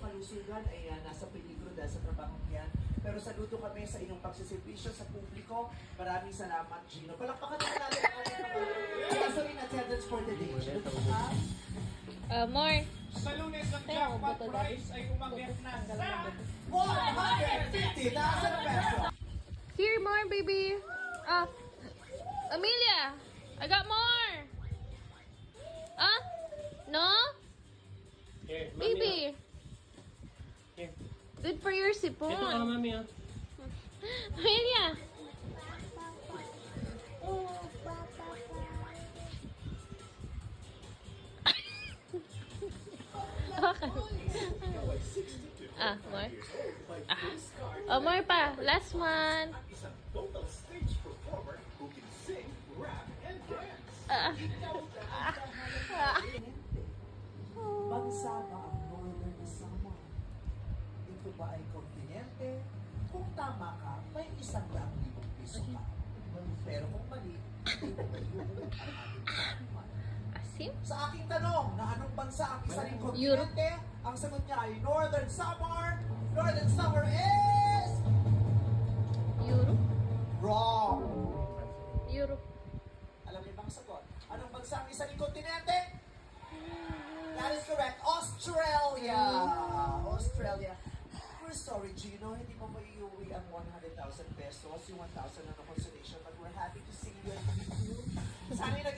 kalusugan ay nasa peligro dahil sa trabaho yan. Pero saludo kami sa inyong pagsiservisyo sa publiko. Maraming salamat, Gino. Palakpakan naman natin ang ating mga in attendance for today. Gino, More. Sa Lunes, ang jackpot prize ay umakyat na sa 150,000 pesos! Here, more, baby. Amelia, I got more. No? Here, mami. Baby. Here. Good for your sipon. Ito ka, mami, ah. Amelia. More. More pa. Last one. Isang total stage performer who can sing, rap, and dance. Bansa ba ang Northern Samar? Ito ba ay kontinente? Kung tama ka, may 100,000 piso ka. Pero kung mali, hindi mo mayroon ang ating kasamaan. Asim? Sa aking tanong, na anong bansa ang isa ring Europe. kontinente? Ang sagot niya ay Northern Samar. Northern Samar is... Europe? Wrong! Europe. Alam niyo bang sagot? Anong bansa ang isa ring kontinente? That is correct. Australia! Australia. We're sorry, Gino. Hindi mo maiuwi ang 100,000 pesos, yung 1,000 na consolation, but we're happy to see you and meet you. Sana yung